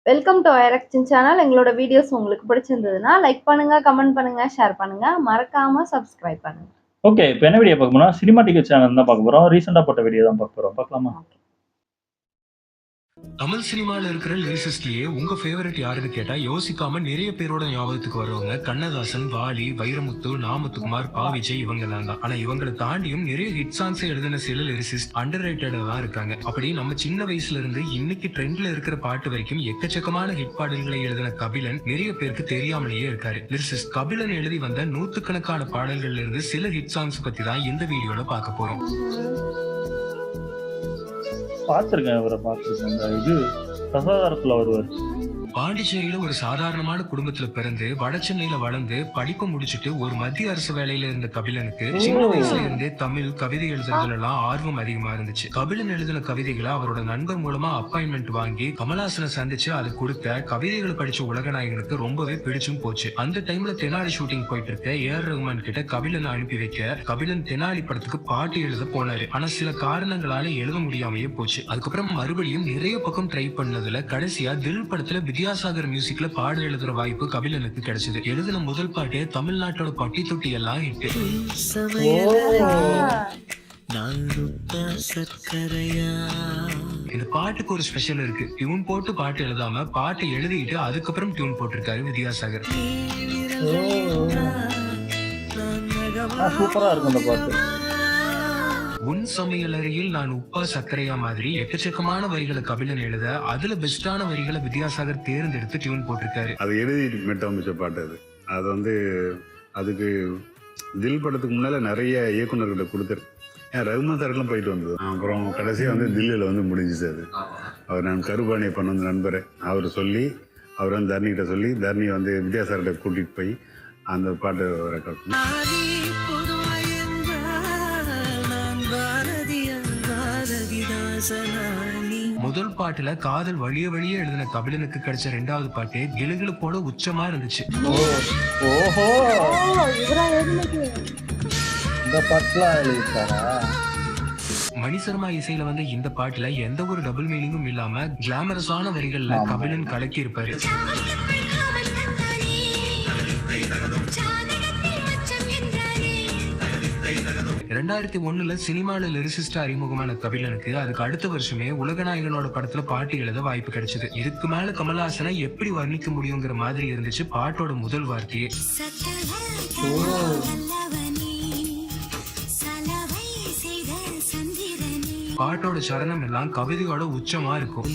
Welcome to ஐரக்ஷன் channel. எங்களோட videos உங்களுக்கு பிடிச்சிருந்ததுன்னா லைக் பண்ணுங்க, கமெண்ட் பண்ணுங்க, ஷேர் பண்ணுங்க. மறக்காம சப்ஸ்கிரைப் பண்ணுங்க. ஓகே. இப்ப என்ன வீடியோ பார்க்க போறோம்? சினிமாட்டிக் சேனல் தான் பார்க்க போறோம். ரீசென்ட்டா போட்ட வீடியோ தான் பார்க்க போறோம். பார்க்கலாமா? தமிழ் சினிமால இருக்கிற லிரிசிஸ்ட்லயே உங்க ஃபேவரட் யாருன்னு கேட்டா யோசிக்காம நிறைய பேரோட ஞாபகத்துக்கு வருவாங்க. கண்ணதாசன், வாலி, வைரமுத்து, நாமத்துக்குமார், பா விஜய் இவங்கெல்லாம் தான். ஆனா இவங்களை தாண்டியும் நிறைய ஹிட் சாங்ஸ் எழுதின சில லிரிசிஸ்ட் அண்டர்ரேட்டடா தான் இருக்காங்க. அப்படி நம்ம சின்ன வயசுல இருந்து இன்னைக்கு ட்ரெண்ட்ல இருக்கிற பாட்டு வரைக்கும் எக்கச்சக்கமான ஹிட் பாடல்களை எழுதின கபிலன் நிறைய பேருக்கு தெரியாமலேயே இருக்காரு. லிரிசிஸ்ட் கபிலன் எழுதி வந்த நூத்துக்கணக்கான பாடல்கள்ல இருந்து சில ஹிட் சாங்ஸ் பத்தி தான் இந்த வீடியோல பார்க்க போறோம். பார்த்துருக்கேன், இவரை பார்த்துருக்கேன். இந்த இது சசாதாரத்துல வருவார். பாண்டிச்சேரியில ஒரு சாதாரணமான குடும்பத்துல பிறந்து வட சென்னையில வளர்ந்து படிப்பை முடிச்சுட்டு ஒரு மத்திய அரசு வேலையில இருந்த கபிலனுக்கு சின்ன வயசுல இருந்தே தமிழ் கவிதை எழுதுறதுல எல்லாம் ஆர்வம் அதிகமா இருந்துச்சு. கபிலன் எழுதின கவிதைகளை அவரோட நண்பர் மூலமா அப்பாயின்மெண்ட் வாங்கி கமலஹாசனை சந்திச்சு அது கொடுத்த கவிதைகளை படிச்ச உலகநாயகனுக்கு ரொம்பவே பிடிச்சும் போச்சு. அந்த டைம்ல தெனாலி ஷூட்டிங் போயிட்டு இருக்க ஏஆர் ரஹ்மான் கிட்ட கபிலன் அனுப்பி வைக்க கபிலன் தெனாலி படத்துக்கு பாட்டு எழுத போனாரு. ஆனா சில காரணங்களால எழுத முடியாமையே போச்சு. அதுக்கப்புறம் மறுபடியும் நிறைய பக்கம் ட்ரை பண்ணதுல கடைசியா தில் படத்துல வித்யாசாகர் மியூசிக்ல பாட எழுதுற வாய்ப்பு கபிலனுக்கு கிடைச்சது. எழுதின முதல் பாட்டே தமிழ்நாட்டோட பட்டி தொட்டி எல்லாம் ஹிட். இந்த பாட்டுக்கு ஒரு ஸ்பெஷல் இருக்கு. டியூன் போட்டு பாட்டு எழுதாம பாட்டை எழுதிட்டு அதுக்கப்புறம் டியூன் போட்டிருக்காரு வித்யாசாகர். சூப்பரா இருக்கும் அந்த பாட்டு. உன் சமையலறையில் நான் உப்பா சர்க்கரையா மாதிரி எக்கச்சக்கமான வரிகளை கபிலன் எழுத அதுல பெஸ்டான வரிகளை வித்யாசாகர் தேர்ந்தெடுத்து டியூன் போட்டிருக்காரு. அது எழுதி மெட்டமைச்ச பாட்டு அது வந்து அதுக்கு தில் படத்துக்கு முன்னால நிறைய இயக்குநர்கிட்ட கொடுத்துரு. ரகுமான் சார்லாம் போயிட்டு வந்தது. அப்புறம் கடைசியாக வந்து தில்லியில் வந்து முடிஞ்சிச்சு. அது அவர் நான் கருபாணியை பண்ண வந்த நண்பரை அவர் சொல்லி அவர் வந்து தர்ணிகிட்ட சொல்லி தர்ணியை வந்து வித்யாசார்கிட்ட கூட்டிகிட்டு போய் அந்த பாட்டு ரெக்கார்ட் பண்ணி முதல் பாட்டுல காதல் வழிய வழிய எழுதின கபிலனுக்கு கிடைச்ச ரெண்டாவது பாட்டு கிளுகிளுப்போட உச்சமா இருந்துச்சு. ஓஹோ, இந்த பாட்டுலாம் எழுதிட்டாரா? மணிசர்மா இசையில வந்து இந்த பாட்டுல எந்த ஒரு டபுள் மீனிங்கும் இல்லாம கிளாமரஸான வரிகள்ல கபிலன் கலக்கி இருப்பாரு. 2001 சினிமால லிரிசிஸ்டா அறிமுகமான கபிலனுக்கு அதுக்கு அடுத்த வருஷமே உலகநாயகனோட படத்துல பாட்டு எழுத வாய்ப்பு கிடைச்சது. இதுக்கு மேல கமலஹாசனை எப்படி வர்ணிக்க முடியுங்கிற மாதிரி இருந்துச்சு பாட்டோட முதல் வார்த்தையே. பாட்டோட சரணம் எல்லாம் கவிதையோட உச்சமா இருக்கும்.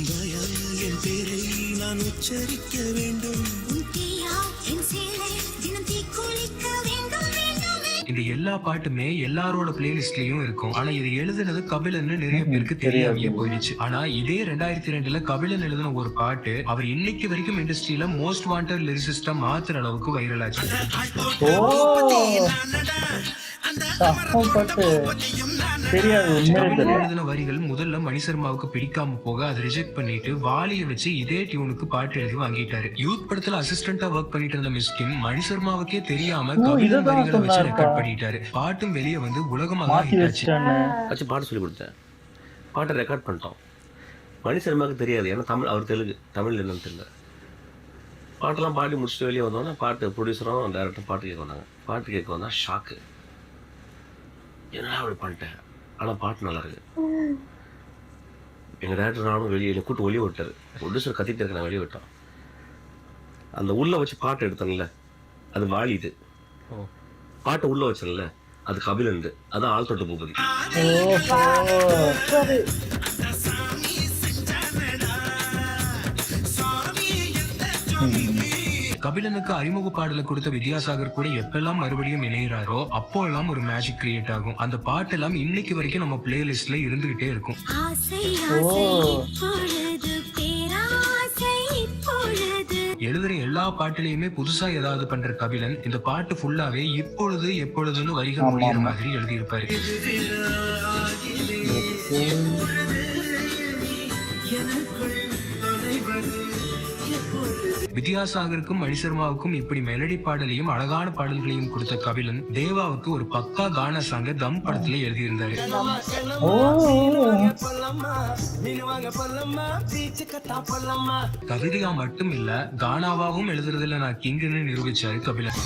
இந்த எல்லா பாட்டுமே எல்லாரோட பிளேலிஸ்ட்லயும் இருக்கும். ஆனா இது எழுதுனது கபிலன்னு நிறைய பேருக்கு தெரியாமையே போயிடுச்சு. ஆனா இதே 2002 கபிலன் எழுதின ஒரு பாட்டு அவர் இன்னைக்கு வரைக்கும் இண்டஸ்ட்ரியில மோஸ்ட் வாண்டட் லிரிசிஸ்டா மாத்துற அளவுக்கு வைரல் ஆச்சு. எழுதின வரிகள் முதல்ல மணிசர்மாவுக்கு பிடிக்காம போக அதை ரிஜெக்ட் பண்ணிட்டு வாலியை வச்சு இதே டியூனுக்கு பாட்டு எழுதி வாங்கிட்டாரு. யூத் படத்துல அசிஸ்டண்டா ஒர்க் பண்ணிட்டு இருந்த மிஸ்கின் மணிசர்மாவுக்கே தெரியாம கபிலன் வரிகளை வச்சு ரெக்கார்ட் பண்ணிட்டாரு. பாட்டும் வெளியே வந்து உலகமாக வச்சு பாட்டு சொல்லி கொடுத்தேன். பாட்டை ரெக்கார்ட் பண்ணிட்டோம். மணிசர்மாவுக்கு தெரியாது, ஏன்னா தமிழ், அவர் தெலுங்கு, தமிழ் என்னன்னு தெரியல. பாட்டெல்லாம் பாடி முடிச்சுட்டு வெளியே வந்தோன்னா பாட்டு ப்ரொடியூசரும் டேரக்டரும் பாட்டு கேட்க வந்தாங்க. பாட்டு கேட்க வந்தா ஷாக்கு, என்னடா அப்படி பண்ணிட்டேன். ஆனால் பாட்டு நல்லா இருக்கு. எங்கள் டேரக்டர் நானும் வெளியே என்னை கூட்டு வெளியே விட்டார். ப்ரொடியூசர் கத்திட்டு இருக்க நான் வெளியே விட்டான். அந்த உள்ளே வச்சு பாட்டு எடுத்தேன்ல அது வாலிது. பாட்டை உள்ளே வச்சேன்ல அது கபிலன். அதான் ஆள் தொட்டு பூபதி. கபிலனுக்கு அறிமுக பாடலை கொடுத்த வித்யாசாகர் கூட எப்பெல்லாம் மறுபடியும் இணைகிறாரோ அப்போ எல்லாம் ஒரு மேஜிக் கிரியேட் ஆகும். அந்த பாட்டு எல்லாம் இன்னைக்கு வரைக்கும் நம்ம பிளேலிஸ்ட்ல இருந்துகிட்டே இருக்கும். எழுதுற எல்லா பாட்டிலையுமே புதுசா ஏதாவது பண்ற கபிலன் இந்த பாட்டு ஃபுல்லாவே இப்பொழுது எப்பொழுதுன்னு வரிகள் முடிகிற மாதிரி எழுதியிருப்பாரு. வித்யாசாகருக்கும் மணிசர்மாவுக்கும் இப்படி மெலடி பாடலையும் அழகான பாடல்களையும் கொடுத்த கபிலன் தேவாவுக்கு ஒரு பக்கா கானா சாங்க தம் படத்துல எழுதியிருந்தாரு. கவிதையா மட்டும் இல்ல கானாவாவும் எழுதுறதுல நான் கிங்குன்னு நிரூபிச்சாரு கபிலன்.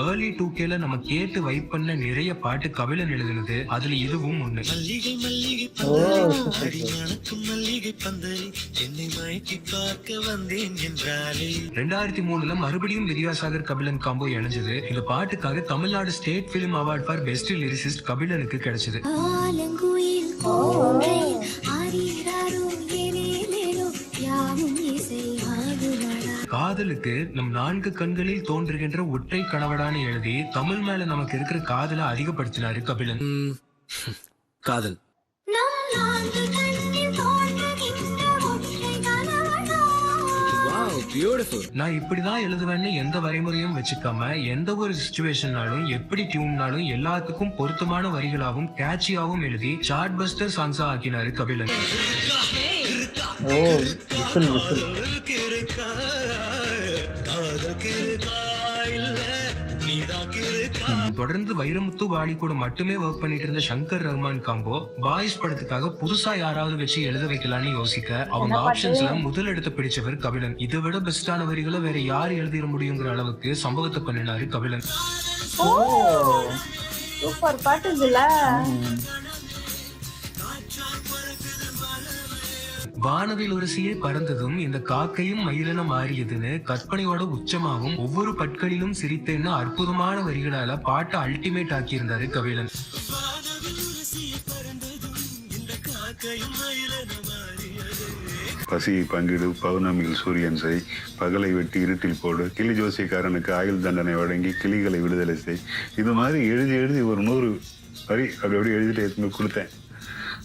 ஏர்லி 2Kல நம்ம கேட்டு வைப் பண்ண நிறைய பாட்டு கபிலன் எழுதினது, அதுல இதுவும் ஒண்ணு. 2003ல மறுபடியும் வித்யாசாகர் கபிலன் காம்போ இணைஞ்சது. இந்த பாட்டுக்காக Tamil Nadu state film award for best lyricist கபிலனுக்கு கிடைச்சது. காதலுக்கு நம் 4 கண்களில் தோன்றுகின்ற ஒற்றை கணவடான எழுதி தமிழ் மேல நமக்கு இருக்கிற காதலை அதிகப்படுத்தினாரு கபிலன். காதல் நான் இப்படிதான் எழுதுவேன்னு எந்த வரைமுறையும் வச்சுக்காம எந்த ஒரு சிச்சுவேஷன்னாலும் எப்படி டியூன்னாலும் எல்லாத்துக்கும் பொருத்தமான வரிகளாகவும் கேட்சியாவும் எழுதி சார்ட் பஸ்டர் சாங்ஸா ஆக்கினாரு கபிலன். தொடர்ந்து வைரமுத்து வாலி கூட மட்டுமே ஒர்க் பண்ணிட்டு இருந்த சங்கர் ரஹ்மான் காம்போ பாய்ஸ் படத்துக்காக புதுசா யாராவது வச்சு எழுத வைக்கலாம்னு யோசிக்க அவங்க ஆப்ஷன்ஸ்ல முதல் இடத்தை பிடிச்சவர் கபிலன். இதை விட பெஸ்டான வரிகளை வேற யார் எழுதிட முடியுங்கிற அளவுக்கு சம்பவத்தை பண்ணினாரு கபிலன். சூப்பர் பாட்டு இதுல. வானவில் உரசியே பறந்ததும் இந்த காக்கையும் மயிலென மாறியதுன்னு கற்பனையோட உச்சமாகவும் ஒவ்வொரு பட்களிலும் சிரித்தேன்னு அற்புதமான வரிகளால பாட்டை அல்டிமேட் ஆக்கியிருந்தாரு கபிலன். பசியை பங்கிடு, பௌர்ணமியில் சூரியன் செய், பகலை வெட்டி இருட்டில் போடு, கிளி ஜோசியக்காரனுக்கு ஆயுள் தண்டனை வழங்கி கிளிகளை விடுதலை செய், இது மாதிரி எழுதி எழுதி ஒரு 100 வரி அப்படி எழுதிட்டு எதுவுமே கொடுத்தேன்.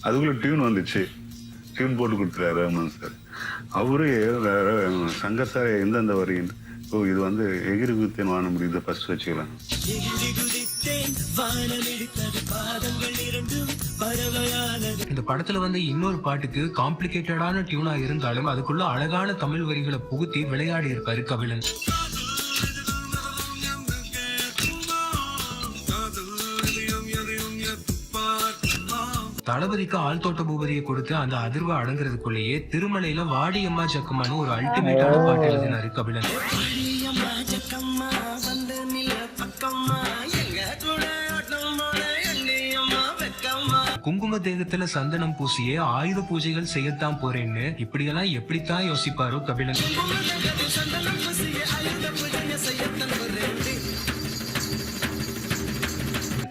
அதுக்குள்ள டியூன் வந்துச்சு. டியூன் போட்டு கொடுத்துட்டாரு ரஹ்மான் சார். அவரு சங்கர் சார் எந்தெந்த வரின்னு, ஓ இது வந்து எகிரி குதித்தேன் வான முடியுது ஃபர்ஸ்ட் வச்சுக்கலாம். இந்த படத்துல வந்து இன்னொரு பாட்டுக்கு காம்ப்ளிகேட்டடான டியூனா இருந்தாலும் அதுக்குள்ள அழகான தமிழ் வரிகளை புகுத்தி விளையாடி இருப்பாரு கபிலன். தளபதிக்கு ஆள் தோட்ட பூபதியை கொடுத்து அந்த அதிர்வை அடங்குறதுக்குள்ளேயே திருமலையில வாடியம்மா ஜக்கம்மான்னு ஒரு அல்டிமேட்டான பாட்டு எழுதினாரு கபிலன். குங்கும தேகத்துல சந்தனம் பூசியே ஆயுத பூஜைகள் செய்யத்தான் போறேன்னு இப்படியெல்லாம் எப்படித்தான் யோசிப்பாரோ கபிலன்.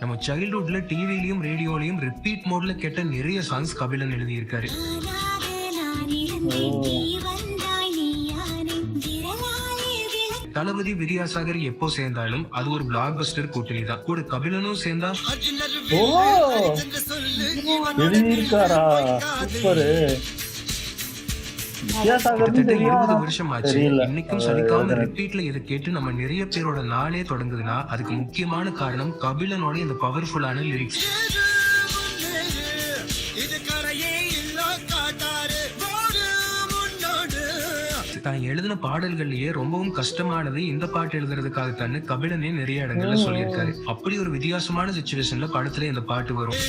நம்ம சைல்ட்ஹுட்ல டிவிலையும் ரேடியோலையும் ரிப்பீட் மோட்ல கேட்ட நிறைய சாங்ஸ் கபிலன் எழுதியிருக்காரு. தளபதி வித்யாசாகர் எப்போ சேர்ந்தாலும் அது ஒரு பிளாக் பஸ்டர் கூட்டணி தான். கூட கபிலனும் சேர்ந்தா கிட்டத்தட்ட 20 வருஷம் ஆச்சு. இன்னைக்கும் சலிக்காம ரிப்பீட்ல இதை கேட்டு நம்ம நிறைய பேரோட நாளே தொடங்குதுன்னா அதுக்கு முக்கியமான காரணம் கபிலனோட இந்த பவர்ஃபுல்லான லிரிக்ஸ். தான் எழுதின பாடல்கள்லயே ரொம்பவும் கஷ்டமானது இந்த பாட்டு எழுதுறதுக்காகத்தான்னு கபிலனே நிறைய இடங்கள்ல சொல்லியிருக்காரு. அப்படி ஒரு வித்தியாசமான சிச்சுவேஷன்ல படத்துல இந்த பாட்டு வரும்.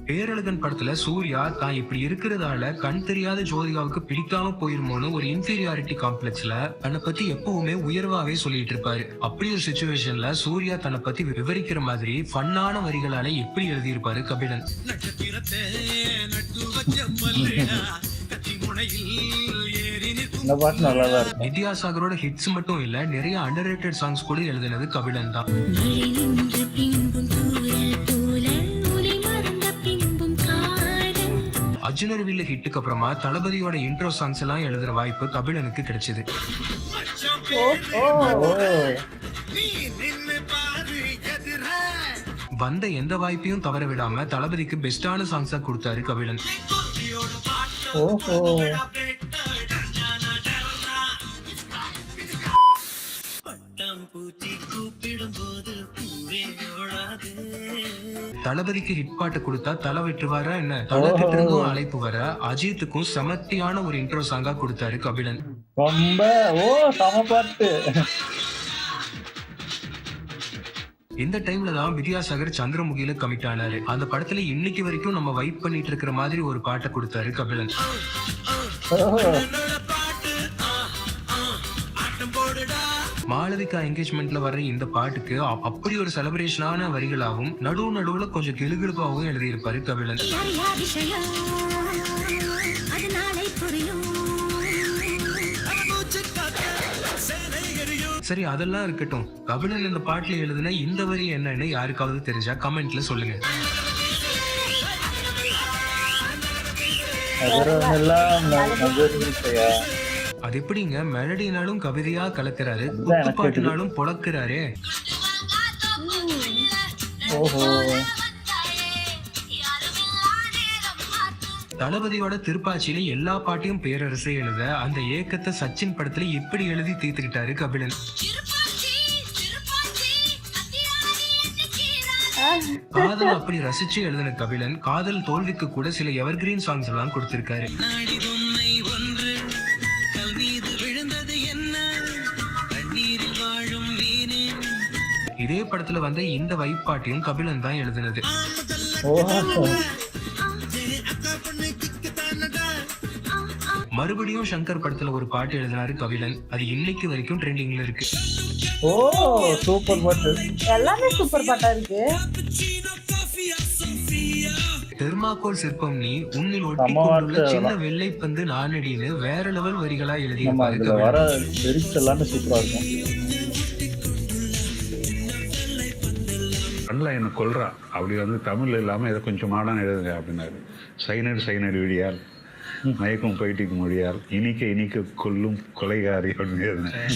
பேரழகன் படத்துல சூர்யா தான் இப்படி இருக்கிறதால கண் தெரியாத ஜோதிகாவுக்கு பிடிக்காம போயிருமோன்னு ஒரு இன்ஃபீரியாரிட்டி காம்ப்ளெக்ஸ்ல தன்னை பத்தி எப்பவுமே உயர்வாவே சொல்லிட்டு இருப்பாரு. அப்படி ஒரு சிச்சுவேஷன்ல சூர்யா தன்னை பத்தி விவரிக்கிற மாதிரி ஃபன்னான வரிகளால எப்படி எழுதியிருப்பாரு கபிலன். வித்யாசாகரோட ஹிட்ஸ் மட்டும் இல்ல, நிறைய அண்டர்ரேட்டட் சாங்ஸ் கூட எழுதினது கபிலன் தான். அர்ஜுனர்வில்ல ஹிட்டுக்கு அப்புறமா தளபதியோட இன்ட்ரோ சாங்ஸ் எல்லாம் எழுதுற வாய்ப்பு கபிலனுக்கு கிடைச்சது. வந்த எந்த வாய்ப்பையும் தவற விடாம தளபதிக்கு பெஸ்டான சாங்ஸா கொடுத்தாரு கபிலன். தளபதிக்கு ஹிட் பாட்டு கொடுத்தா தலை வெட்டுவாரா என்ன? தளத்திட்ட இருந்தும் அழைப்பு வர அஜித்துக்கும் சமத்தியான ஒரு இன்ட்ரோ சாங்கா கொடுத்தாரு கபிலன். ரொம்ப சம பாட்டு. இந்த டைம்ல தான் வித்யாசாகர் சந்திரமுகியில கமிட் ஆனாரு. அந்த படத்துல இன்னைக்கு வரைக்கும் நம்ம வைப் பண்ணிட்டு இருக்கிற மாதிரி ஒரு பாட்டை கொடுத்தாரு கபிலன். மாளவிகா என்கேஜ்மெண்ட்ல வர்ற இந்த பாட்டுக்கு அப்படி ஒரு செலிப்ரேஷனான வரிகளாகவும் நடுவுல கொஞ்சம் கிளுகிழுப்பாகவும் எழுதியிருப்பாரு கபிலன். சரி, அதெல்லாம் இருக்கட்டும். கபிலன் இந்த பாட்டுல எழுதின இந்த வரி என்னன்னு யாருக்காவது தெரிஞ்சா கமெண்ட்ல சொல்லுங்க. அது எப்படிங்க மெலடினாலும் கவிதையா கலக்கிறாரு, பாட்டுனாலும் பொழக்கிறாரே. தளபதியோட திருப்பாச்சியில எல்லா பாட்டையும் பேரரசை எழுத அந்த ஏக்கத்தை சச்சின் படத்துல இப்படி எழுதி தீர்த்துக்கிட்டாரு கபிலன். காதல் அப்படி ரசிச்சு எழுதின கபிலன் காதல் தோல்விக்கு கூட சில எவர்கிரீன் சாங்ஸ் எல்லாம் கொடுத்திருக்காரு. இதே படத்துல வந்த இந்த வைப்பாட்டியும் கபிலன் தான் எழுதினது. மறுபடியும் சங்கர் படத்துல ஒரு பாட்டு எழுதினாரு கபிலன். அது இன்னைக்கு வரைக்கும் ட்ரெண்டிங்ல இருக்கு. சூப்பர் பாட்டு. எல்லாமே சூப்பர் பாட்டா இருக்கு. தெர்மாக்கோல் சிற்பம் நீ உன்னில் ஒட்டி கொண்டுள்ள சின்ன வெள்ளை பந்து நானடின்னு வேற லெவல் வரிகளா எழுதியிருப்பாரு. எல்லாமே சூப்பரா இருக்கும். என்ன கொல்றா அப்படி வந்து தமிழ் இல்லாமல் இதை கொஞ்சம் மாடான எழுதுங்க அப்படின்னாரு. சைனடு விடியால் மயக்கும் பயிட்டிக்கு மொழியால் இனிக்க இனிக்க கொல்லும் கொலைகாரி அப்படின்னு எழுதினேன்.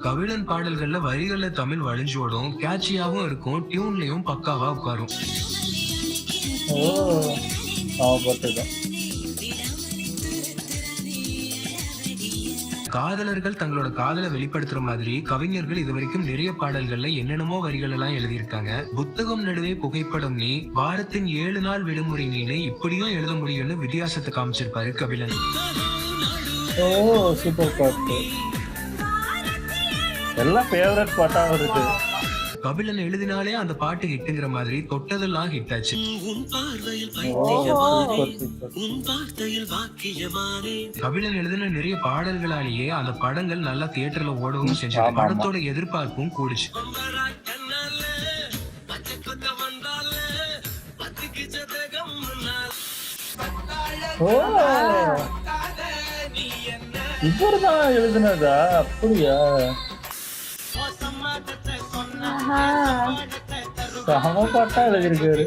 கபிலன் பாடல்கள்ல வரிகள்ல தமிழ் வழிஞ்சோடும், கேட்சியாவும் இருக்கும், டியூன்லயும் பக்காவா உட்காரும். காதலர்கள் தங்களோட காதலை வெளிப்படுத்துற மாதிரி கவிஞர்கள் இது வரைக்கும் நிறைய பாடல்கள்ல என்னென்னமோ வரிகள் எல்லாம் எழுதியிருக்காங்க. புத்தகம் நடுவே புகைப்படம் நீ, வாரத்தின் 7 நாள் விடுமுறை நீனு இப்படியும் எழுத முடியும்னு வித்தியாசத்தை காமிச்சிருப்பாரு கபிலன். சூப்பர் பாட்டு. எல்லாம் ஃபேவரட் பாட்டா வருது. கபிலன் எழுதினாலே அந்த பாட்டு ஹிட்டுங்கிற மாதிரி தொட்டதெல்லாம் ஹிட் ஆச்சு. கபிலன் எழுதின நிறைய பாடல்களாலேயே அந்த படங்கள் நல்லா தியேட்டர்ல ஓடவும் செஞ்சது. படத்தோட எதிர்பார்ப்பும் கூடுச்சு. இவர்தான் எழுதினதா? அப்படியா? சம பாட்டா எழுதியிருக்காரு.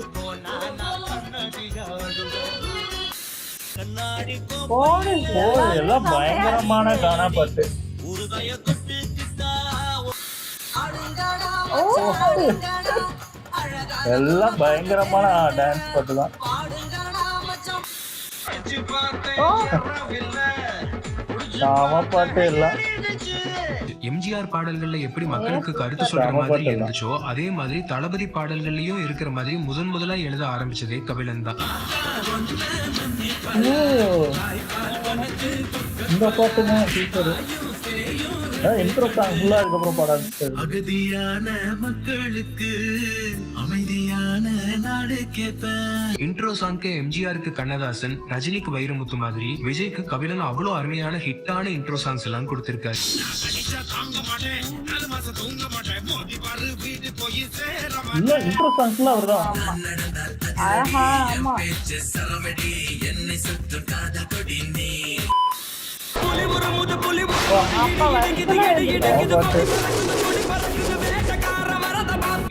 எல்லாம் பயங்கரமான கானா பாட்டு. எல்லாம் பயங்கரமான டான்ஸ் பாட்டு தான். சம பாட்டு எல்லாம். எம்ஜிஆர் பாடல்கள்ல எப்படி மக்களுக்கு கருத்து சொல்ற மாதிரி இருந்துச்சோ அதே மாதிரி தளபதி பாடல்கள்லயும் இருக்கிற மாதிரி முதலா எழுத ஆரம்பிச்சதே கபிலன் தான். இந்த பாட்டு தான் சூப்பர். இன்ட்ரோ சாங் ஃபுல்லா அதுக்கப்புறம் பாட ஆரம்பிச்சது. அகதியான மக்களுக்கு அமைதியான நாடு கேட்பேன். இன்ட்ரோ சாங்க்கு எம்ஜிஆருக்கு கண்ணதாசன், ரஜினிக்கு வைரமுத்து மாதிரி விஜய்க்கு கபிலன் அவ்வளவு அருமையான ஹிட்டான இன்ட்ரோ சாங்ஸ் எல்லாம் கொடுத்திருக்காரு. இன்ட்ரோ சாங்ஸ்ல அவர்தான்.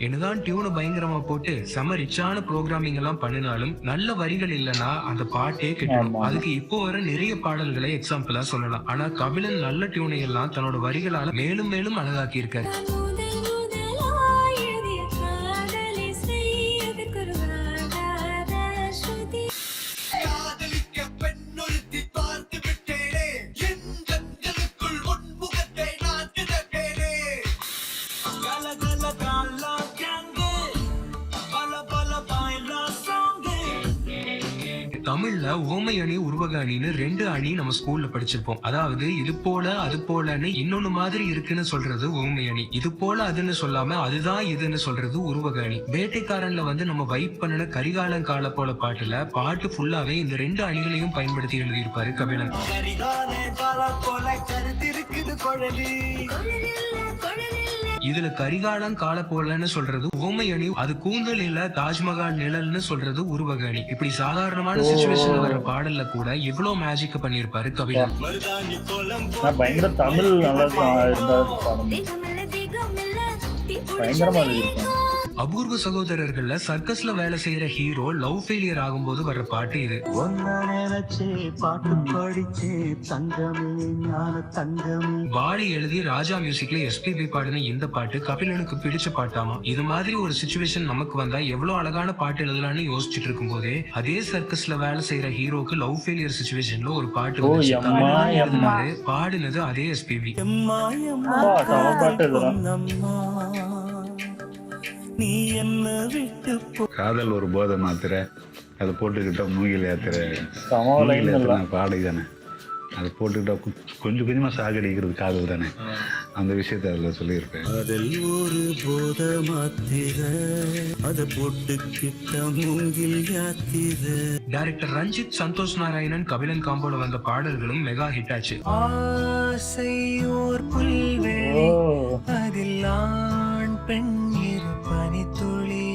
என்னதான் டியூனை பயங்கரமா போட்டு செம ரிச்சான ப்ரோக்ராமிங் எல்லாம் பண்ணினாலும் நல்ல வரிகள் இல்லைன்னா அந்த பாட்டே கெட்டுடும். அதுக்கு இப்போ வர நிறைய பாடல்களை எக்ஸாம்பிளா சொல்லலாம். ஆனா கபிலன் நல்ல டியூனை எல்லாம் தன்னோட வரிகளால மேலும் மேலும் அழகாக்கி இருக்காரு. தமிழ்ல உவமை அணி உருவக அணின்னு 2 அணி நம்ம ஸ்கூல்ல படிச்சிருப்போம். அதாவது இது போல அது போலன்னு இன்னொன்னு மாதிரி இருக்குன்னு சொல்றது உவமை அணி, இது போல அதுன்னு சொல்லாம அதுதான் இதுன்னு சொல்றது உருவக அணி. வேட்டைக்காரன்ல வந்து நம்ம வைப் பண்ணின கரிகாலன் கால போல பாட்டுல பாட்டு ஃபுல்லாவே இந்த 2 அணிகளையும் பயன்படுத்தி எழுதியிருப்பாரு கபிலன். இதுல கரிகாலன் கால போலன்னு சொல்றது உவமை அணி, அது கூந்தல் இல்ல தாஜ்மஹால் நிழல்னு சொல்றது உருவக அணி. இப்படி சாதாரணமான சிச்சுவேஷன்ல வர பாடல்ல கூட இவ்வளவு மேஜிக் பண்ணிருப்பாரு கபிலன். பயங்கர தமிழ் நல்லா இருந்தா பயங்கரமா எழுதியிருப்பாங்க. அபூர்வ சகோதரர்கள்ல சர்க்கஸ்ல வேலை செய்யற ஹீரோ லவ் ஃபெயிலியர் ஆகும்போது வர்ற பாட்டு இது. வாலி எழுதி ராஜா மியூசிக்ல எஸ்பிபி பாடின இந்த பாட்டு கபிலனுக்கு பிடிச்ச பாட்டாமா. இது மாதிரி ஒரு சிச்சுவேஷன் நமக்கு வந்தா எவ்வளவு அழகான பாட்டு எழுதலாம்னு யோசிச்சுட்டு இருக்கும் போதே அதே சர்க்கஸ்ல வேலை செய்யற ஹீரோக்கு லவ் ஃபெயிலியர் சிச்சுவேஷன்ல ஒரு பாட்டு வந்துச்சு. கபிலன் எழுதினாரு, பாடினது அதே எஸ்பிபி. நீ என்ன விட்டு காதல் ஒரு போதை மாத்திரை, அதை போட்டுக்கிட்டா மூங்கில் யாத்திரை பாடை தானே, அதை போட்டுக்கிட்டா கொஞ்சம் கொஞ்சமா சாகடிக்கிறது காதல் தானே, அந்த விஷயத்த அதில் சொல்லியிருப்பேன். அதில் ஒரு போதை மாத்திரை, அதை போட்டுக்கிட்ட மூங்கில் யாத்திரை. டைரக்டர் ரஞ்சித் சந்தோஷ் நாராயணன் கபிலன் காம்போல வந்த பாடல்களும் மெகா ஹிட் ஆச்சு. ஆசை ஓர் புல்வெளி, அதில் ஆண் பெண் பனித்துளி.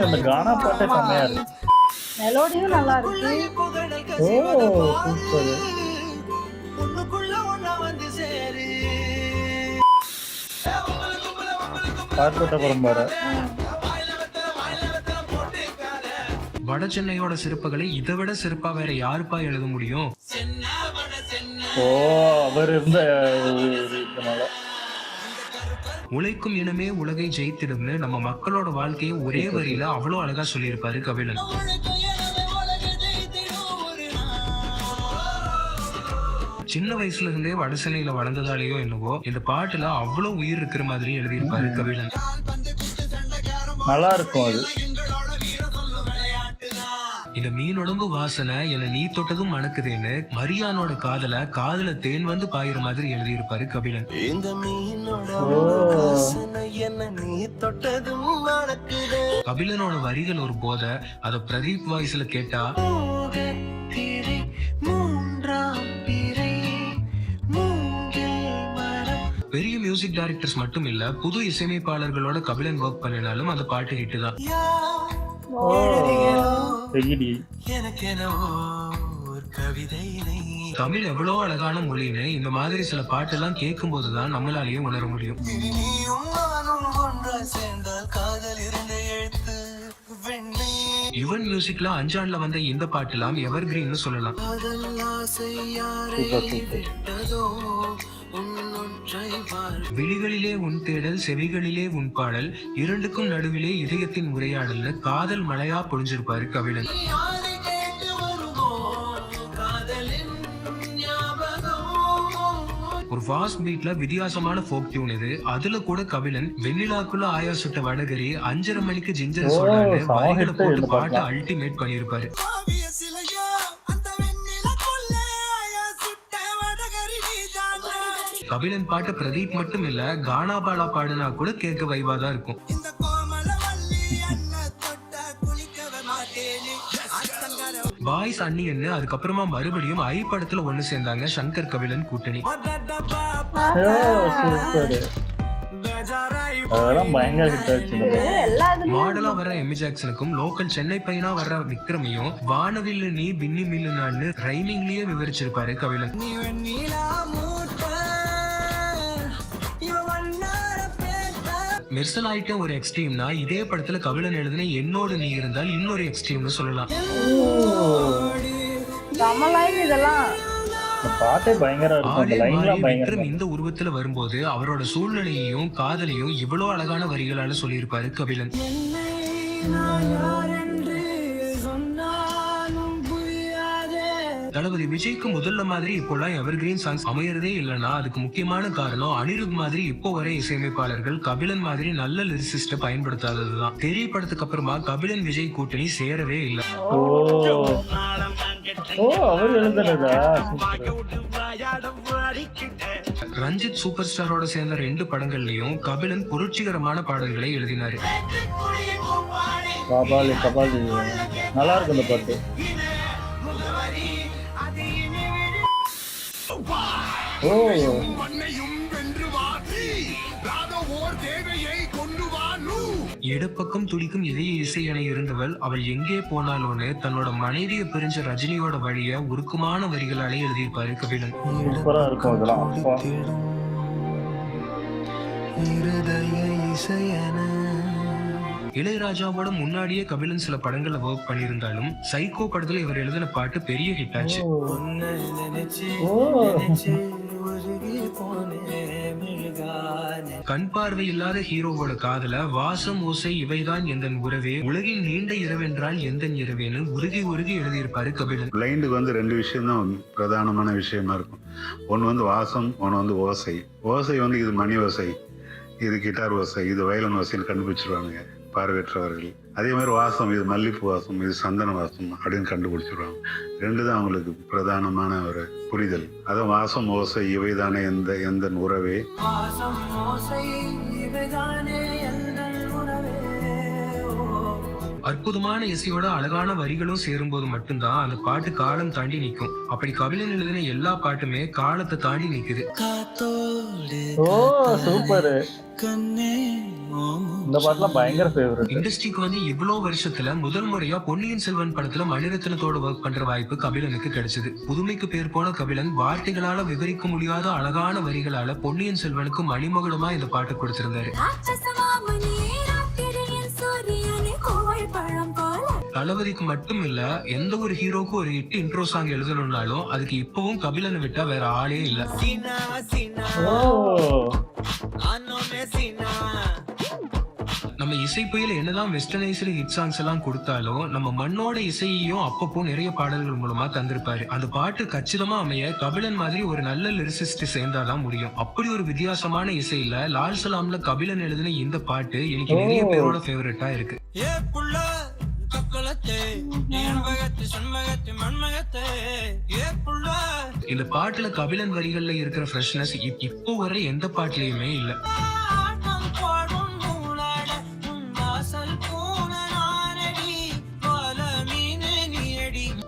அந்த கானா பாட்டே செமையா இருக்கு. மெலோடியும் நல்லா இருக்கு. பாட்டு பரம்பரை. வட சென்னையோட சிறப்புகளை இதை விட சிறப்பா வேற யாருப்பா எழுத முடியும்? அவர் இருந்த உழைக்கும் இனமே உலகை ஜெயித்திடும்னு நம்ம மக்களோட வாழ்க்கையை ஒரே வரியில அவ்வளவு அழகா சொல்லியிருப்பாரு கபிலன். சின்ன வயசுல இருந்தே வடசென்னையில வளர்ந்ததாலேயோ என்னவோ இந்த பாட்டுல அவ்வளவு உயிர் இருக்கிற மாதிரி எழுதியிருப்பாரு கபிலன். நல்லா இருக்கும் அது. இந்த மீனொடம்பு வாசனை என்ன நீ தொட்டதும் மணக்குதேன்னு மரியானோட காதல தேன் வந்து பாயிற மாதிரி எழுதியிருப்பாரு கபிலன். இந்த மீனோட வாசனை என்ன நீ தொட்டதும் மணக்குதே. கபிலனோட வரிகள் ஒரு போதை, அத பிரதீப் வாய்ஸ்ல கேட்டா பெரிய மியூசிக் டைரக்டர்ஸ் மட்டும் இல்ல புது இசையமைப்பாளர்களோட கபிலன் ஒர்க் பண்ணினாலும் அந்த பாட்டு ஹிட் தான். தமிழ் எவ்வளவு அழகான மொழின்னு இந்த மாதிரி சில பாட்டு எல்லாம் கேட்கும் போதுதான் நம்மளாலேயும் உணர முடியும். யுவன் மியூசிக்ல அஞ்சான்ல வந்த இந்த பாட்டுலாம் எவர் கிரீன்னு சொல்லலாம். விழிகளிலே உன் தேடல், செவிகளிலே உன் பாடல், இரண்டுக்கும் நடுவிலே இதயத்தின் உரையாடல்னு காதல் மழையா பொழிஞ்சிருப்பாரு கபிலன். ஒரு ஃபாஸ்ட் பீட்ல வித்தியாசமான ஃபோக் டியூன் இது. அதுல கூட கபிலன் வெண்ணிலாக்குள்ள ஆயா சுட்ட வடகரி, 5:30 மணிக்கு ஜிஞ்சர் சோடான்னு வரிகளை போட்டு பாட்டை அல்டிமேட் பண்ணியிருப்பாரு. கபிலன் பாட்டு பிரதீப் மட்டும் இல்ல கானா பாலா பாடுனா கூட கேட்க வைவா தான் இருக்கும். பாய்ஸ் அண்ணியன்னு அதுக்கப்புறமா மறுபடியும் ஐ படத்துல ஒண்ணு சேர்ந்தாங்க சங்கர் கபிலன் கூட்டணி. மாடலா வர எமி ஜாக்சனுக்கும் லோக்கல் சென்னை பையனா வர்ற விக்ரமையும் வானவில்லு நீ பின்னி மில்லு நான்னு ரைமிங்லயே விவரிச்சிருப்பாரு கபிலன். மெர்சல் ஆயிட்ட ஒரு எக்ஸ்ட்ரீம்னா இதே படத்துல கபிலன் எழுதின என்னோடு நீ இருந்தால் இன்னொரு எக்ஸ்ட்ரீம்னு சொல்லலாம். விக்ரம் இந்த உருவத்துல வரும்போது அவரோட சூழ்நிலையையும் காதலையும் இவ்வளவு அழகான வரிகளால சொல்லியிருப்பாரு கபிலன். தளபதி விஜய்க்கு முதல்ல மாதிரி இப்போலாம் எவர்கிரீன் சாங்ஸ் அமையறதே இல்லைன்னா அதுக்கு முக்கியமான காரணம் அனிருத் மாதிரி இப்போ வரை இசையமைப்பாளர்கள் கபிலன் மாதிரி நல்ல லிரிசிஸ்ட பயன்படுத்தாததுதான். தெரிய படத்துக்கு அப்புறமா கபிலன் விஜய் கூட்டணி சேரவே இல்லை. அவர் எழுதுனதா? ரஞ்சித் சூப்பர் ஸ்டாரோட சேர்ந்த 2 படங்கள்லயும் கபிலன் புரட்சிகரமான பாடல்களை எழுதினாரு. கபாலி கபாலி நல்லா இருக்கு அந்த பாட்டு. இடப்பக்கம் துடிக்கும் இதய இசை என இருந்தவள் அவள் எங்கே போனாலும்னு தன்னோட மனைவியை பிரிஞ்ச ரஜினியோட வழிய உருக்கமான வரிகளாலே எழுதியிருப்பாரு கபிலன். சூப்பரா இருக்கும் அதெல்லாம். இளையராஜாவோட முன்னாடியே கபிலன் சில படங்கள்ல ஒர்க் பண்ணியிருந்தாலும் சைக்கோ படத்துல இவர் எழுதின பாட்டு பெரிய ஹிட் ஆச்சு. கண் பார்வை இல்லாத ஹீரோவோட காதல வாசம் ஓசை இவைதான் எந்தன் உறவே உலகின் நீண்ட இரவென்றால் எந்தன் இரவேன்னு உருகி உருகி எழுதியிருப்பாரு கபிலன். பிளைண்டுக்கு வந்து 2 விஷயம் தான் பிரதானமான விஷயமா இருக்கும். ஒன்று வந்து வாசம், ஒன்று வந்து ஓசை. ஓசை வந்து இது மணி ஓசை, இது கிட்டார் ஓசை, இது வயலன் ஓசைன்னு கண்டுபிடிச்சிருவாங்க பார்வையற்றவர்கள். அதே மாதிரி வாசம், இது மல்லிப்பூ வாசம், இது சந்தன வாசம் அப்படின்னு கண்டுபிடிச்சிருவாங்க. 2 தான் அவங்களுக்கு பிரதானமான ஒரு புரிதல். அதான் வாசம் ஓசை இவைதானே எந்த உறவே. அற்புதமான இசையோட அழகான வரிகளும் சேரும்போது மட்டும்தான் அந்த பாட்டு காலம் தாண்டி நிற்கும். அப்படி கபிலன் எழுதின எல்லா பாட்டுமே காலத்தை தாண்டி நிக்குது. சூப்பர். இந்த பாட்டுலாம் பயங்கர ஃபேவரட். இண்டஸ்ட்ரிக்கு வந்து இவ்வளவு வருஷத்துல முதல் முறையா பொன்னியின் செல்வன் படத்துல மணிரத்னத்தோட ஒர்க் பண்ற வாய்ப்பு கபிலனுக்கு கிடைச்சது. புதுமைக்கு பேர் போன கபிலன் வார்த்தைகளால விவரிக்க முடியாத அழகான வரிகளால பொன்னியின் செல்வனுக்கு மணிமகுடமா இந்த பாட்டு கொடுத்திருந்தாரு. தளபதிக்கு மட்டும் இல்ல, எந்த ஒரு ஹீரோக்கும் ஒரு ஹிட் இன்ட்ரோ சாங் எழுதணும்னாலும் அதுக்கு இப்பவும் கபிலனை விட்டா வேற ஆளே இல்ல. நம்ம இசை புயல என்னதான் வெஸ்டர்னைஸ்டு ஹிட் சாங்ஸ் எல்லாம் கொடுத்தாலும் நம்ம மண்ணோட இசையையும் அப்பப்போ நிறைய பாடல்கள் மூலமா தந்திருப்பாரு. அந்த பாட்டு கச்சிதமா அமைய கபிலன் மாதிரி ஒரு நல்ல லிரிசிஸ்ட் சேர்ந்தாதான் முடியும். அப்படி ஒரு வித்தியாசமான இசையில லால் சலாம்ல கபிலன் எழுதின இந்த பாட்டு எனக்கு நிறைய பேரோட ஃபேவரட்டா இருக்கு. இந்த பாட்டுல கபிலன் வரிகள்ல இருக்கிற ஃப்ரெஷ்னஸ் இப்போ வரை எந்த பாட்டுலயுமே இல்ல.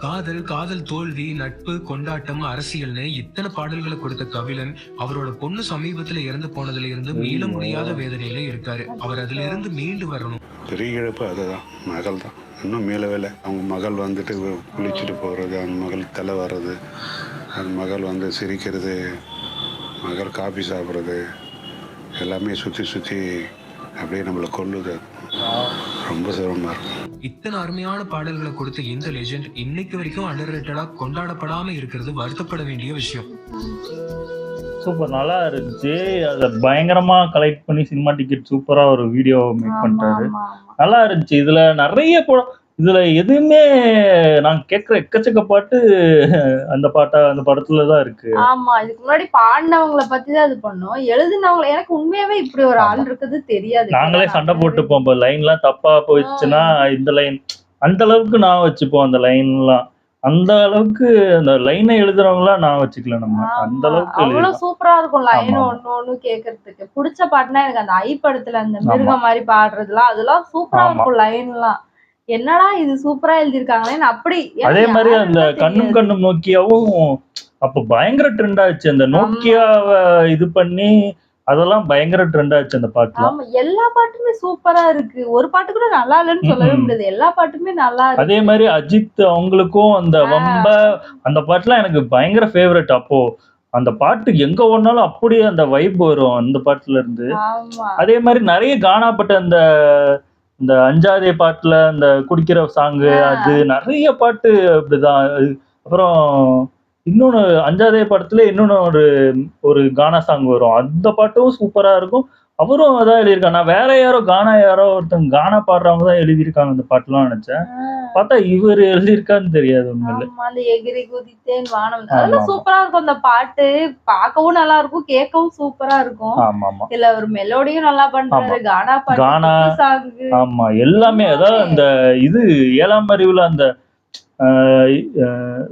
காதல், காதல் தோல்வி, நட்பு, கொண்டாட்டம், அரசியல்னு இத்தனை பாடல்களை கொடுத்த கபிலன் அவரோட பொண்ணு சமீபத்துல இறந்து போனதுல இருந்து மீள முடியாத வேதனையில இருக்காரு. அவர் அதுல இருந்து மீண்டு வரணும். பெரிய இழப்பு அதுதான், மகள் தான். இன்னும் மீளவேலை. அவங்க மகள் வந்துட்டு குளிச்சுட்டு போகிறது, அந்த மகள் தலை வர்றது, அந்த மகள் வந்து சிரிக்கிறது, மகள் காபி சாப்பிட்றது, எல்லாமே சுற்றி அப்படியே நம்மளை கொல்லுது. ரொம்ப சிரமமாக இருக்கும். இத்தனை அருமையான பாடல்களை கொடுத்த இந்த லெஜெண்ட் இன்னைக்கு வரைக்கும் அண்டர்ரேட்டடா கொண்டாடப்படாம இருக்கிறது வருத்தப்பட வேண்டிய விஷயம். சூப்பர், நல்லா இருந்துச்சு. அதை பயங்கரமா கலெக்ட் பண்ணி சினிமா டிக்கெட் சூப்பரா ஒரு வீடியோ மேக் பண்ணிட்டாரு. நல்லா இருந்துச்சு. இதுல நிறைய இதுல எதுவுமே நான் கேட்கிற எக்கச்சக்க பாட்டு அந்த படத்துலதான் இருக்கு. ஆமா, இதுக்கு முன்னாடி பாடினவங்களை பத்தி தான் இது பண்ணோம். எழுதினவங்களை எனக்கு உண்மையாவே இப்படி ஒரு ஆள் இருக்குது தெரியாது. நாங்களே சண்டை போட்டுப்போம். லைன் எல்லாம் தப்பா போயிடுச்சுன்னா இந்த லைன் அந்த அளவுக்கு நான் வச்சுப்போம். அந்த லைன் எல்லாம் அந்த அளவுக்கு அந்த லைனை எழுதுறவங்களா நான் வச்சுக்கல. நம்ம அந்த அளவுக்கு அவ்வளவு சூப்பரா இருக்கும் லைன் ஒண்ணு கேக்குறதுக்கு. பிடிச்ச பாட்டுனா எனக்கு அந்த ஐ படத்துல அந்த மிருகம் மாதிரி பாடுறதுலாம் அதெல்லாம் சூப்பரா இருக்கும். லைன் எல்லாம் என்னடா இது சூப்பரா எழுதிருக்காங்களேன்னு அப்படி. அதே மாதிரி அந்த கண்ணும் நோக்கியாவும் அப்ப பயங்கர ட்ரெண்ட் ஆச்சு. அந்த நோக்கியாவை இது பண்ணி அதெல்லாம் பயங்கர ட்ரெண்ட் ஆச்சு அந்த பாட்டு. ஆமா, எல்லா பாட்டுமே சூப்பரா இருக்கு. ஒரு பாட்டு கூட நல்லா இல்லைன்னு சொல்லவே முடியாது. எல்லா பாட்டுமே நல்லா இருக்கு. அதே மாதிரி அஜித் அவங்களுக்கும் அந்த வம்ப அந்த பாட்டுலாம் எனக்கு பயங்கர ஃபேவரட். அப்போ அந்த பாட்டு எங்க ஓடினாலும் அப்படியே அந்த வைப் வரும் அந்த பாட்டுல இருந்து. அதே மாதிரி நிறைய காணாப்பட்ட இந்த அஞ்சாதே பாட்டுல இந்த குடிக்கிற சாங்கு, அது நிறைய பாட்டு அப்படிதான். அப்புறம் இன்னொன்னு அஞ்சாதே படத்துல இன்னொன்னு ஒரு கானா சாங் வரும். அந்த பாட்டும் சூப்பரா இருக்கும். அவரும் அதான் எழுதியிருக்காங்க. நான் வேற யாரோ ஒருத்தங்க கானா பாடுறவங்க தான் எழுதியிருக்காங்க இந்த பாட்டுலாம் நினைச்சேன். பார்த்தா இவர் எழுதியிருக்கான்னு தெரியாது உண்மையில. ஆமா, அந்த எகிரி குதித்தேன் வானம் அதெல்லாம் சூப்பரா இருக்கும். அந்த பாட்டு பார்க்கவும் நல்லா இருக்கும், கேட்கவும் சூப்பரா இருக்கும். ஆமா இல்ல ஒரு மெலோடியும் நல்லா பண்றாரு. கானா கானா, பாட்டு சாங் ஆமா எல்லாமே. அதாவது அந்த இது 7ஆம் அறிவுல அந்த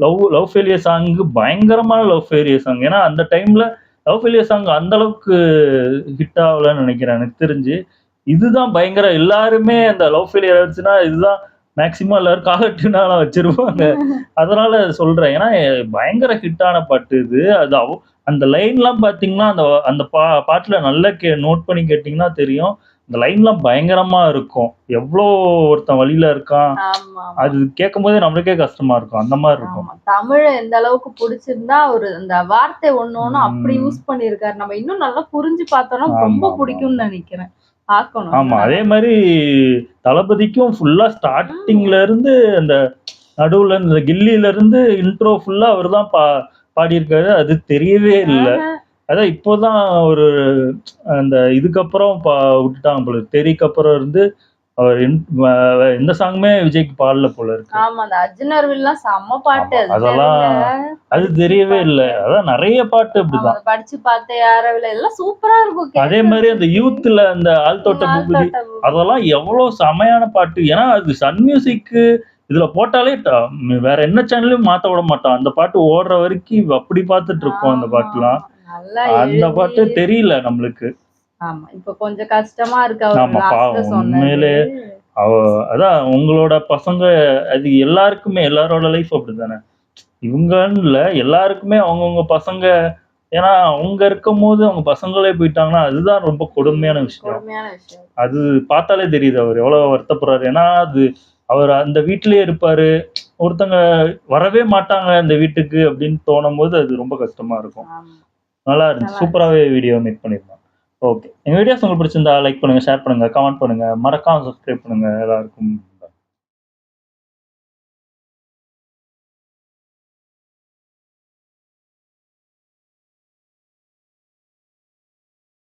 லவ் ஃபெயிலியர் சாங் பயங்கரமான லவ் ஃபெயிலியர் சாங். ஏன்னா அந்த டைம்ல லவ் ஃபெயிலியர் சாங் அந்த அளவுக்கு ஹிட் ஆகலன்னு நினைக்கிறேன் எனக்கு தெரிஞ்சு. இதுதான் பயங்கர எல்லாருமே அந்த லவ் ஃபெயிலியர் ஆயிடுச்சுன்னா இதுதான் மேக்சிமம் எல்லாரும் காலர் டியூனாலாம் வச்சிருப்பாங்க. அதனால சொல்றேன். ஏன்னா பயங்கர ஹிட்டான பாட்டு இது. அது அந்த லைன்லாம் பார்த்தீங்கன்னா அந்த அந்த பாட்டுல நல்லா நோட் பண்ணி கேட்டிங்கன்னா தெரியும். இந்த லைன்லாம் பயங்கரமா இருக்கும். எவ்வளோ ஒருத்தன் வழியில இருக்கான். ஆமா அது கேட்கும்போதே நம்மளுக்கே கஷ்டமா இருக்கும். அந்த மாதிரி இருக்கும். ஆமா, தமிழ் எந்த அளவுக்கு பிடிச்சிருந்தா ஒரு அந்த வார்த்தை ஒண்ணு அப்படி யூஸ் பண்ணிருக்காரு. நம்ம இன்னும் நல்லா புரிஞ்சு பார்த்தோம்னா ரொம்ப பிடிக்கும்னு நினைக்கிறேன். பார்க்கணும். ஆமா அதே மாதிரி தளபதிக்கும் ஃபுல்லா ஸ்டார்டிங்ல இருந்து அந்த நடுவுல இந்த கில்லில இருந்து இன்ட்ரோ ஃபுல்லா அவர் தான் பாடியிருக்காரு. அது தெரியவே இல்லை. அதான் இப்போதான் ஒரு அந்த இதுக்கப்புறம் விட்டுட்டாங்க போல இருக்கு. தெறிக்கு அப்புறம் இருந்து அவர் எந்த சாங்குமே விஜய்க்கு பாடல போல இருக்கு. ஆமா, அந்த அர்ஜுனர்வில்லாம் செம்ம பாட்டு. அதெல்லாம் அது தெரியவே இல்லை. அதான் நிறைய பாட்டு அப்படிதான். படிச்சு பார்த்த யாரவில்லை எல்லாம் சூப்பரா இருக்கும். அதே மாதிரி அந்த யூத்ல அந்த ஆழ்தோட்ட பூபதி அதெல்லாம் எவ்வளவு செமையான பாட்டு. ஏன்னா அது சன் மியூசிக் இதுல போட்டாலே வேற என்ன சேனலையும் மாத்த விட மாட்டோம். அந்த பாட்டு ஓடுற வரைக்கும் அப்படி பார்த்துட்டு இருக்கோம். அந்த பாட்டுலாம் அந்த பாட்டு தெரியல நம்மளுக்கு. ஆமா, இப்ப கொஞ்சம் கஷ்டமா இருக்கு. ஆமா பாவம் உண்மையிலே. அதான் உங்களோட பசங்க அது எல்லாருக்குமே எல்லாரோட லைஃப் அப்படித்தானே. இவங்கன்னு இல்ல எல்லாருக்குமே அவங்கவுங்க பசங்க. ஏன்னா அவங்க இருக்கும் போது அவங்க பசங்களே போயிட்டாங்கன்னா அதுதான் ரொம்ப கொடுமையான விஷயம். அது பார்த்தாலே தெரியுது அவர் எவ்வளவு வருத்தப்படுறாரு. ஏன்னா அது அவர் அந்த வீட்டிலேயே இருப்பாரு. ஒருத்தங்க வரவே மாட்டாங்க அந்த வீட்டுக்கு அப்படின்னு தோணும் போது அது ரொம்ப கஷ்டமா இருக்கும். நல்லா இருந்துச்சு. சூப்பராகவே வீடியோ மேக் பண்ணியிருந்தோம். ஓகே, எங்கள் வீடியோஸ் உங்களுக்கு பிடிச்சிருந்தா லைக் பண்ணுங்கள், ஷேர் பண்ணுங்கள், கமெண்ட் பண்ணுங்கள், மறக்காமல் சப்ஸ்கிரைப் பண்ணுங்கள். எல்லாருக்கும்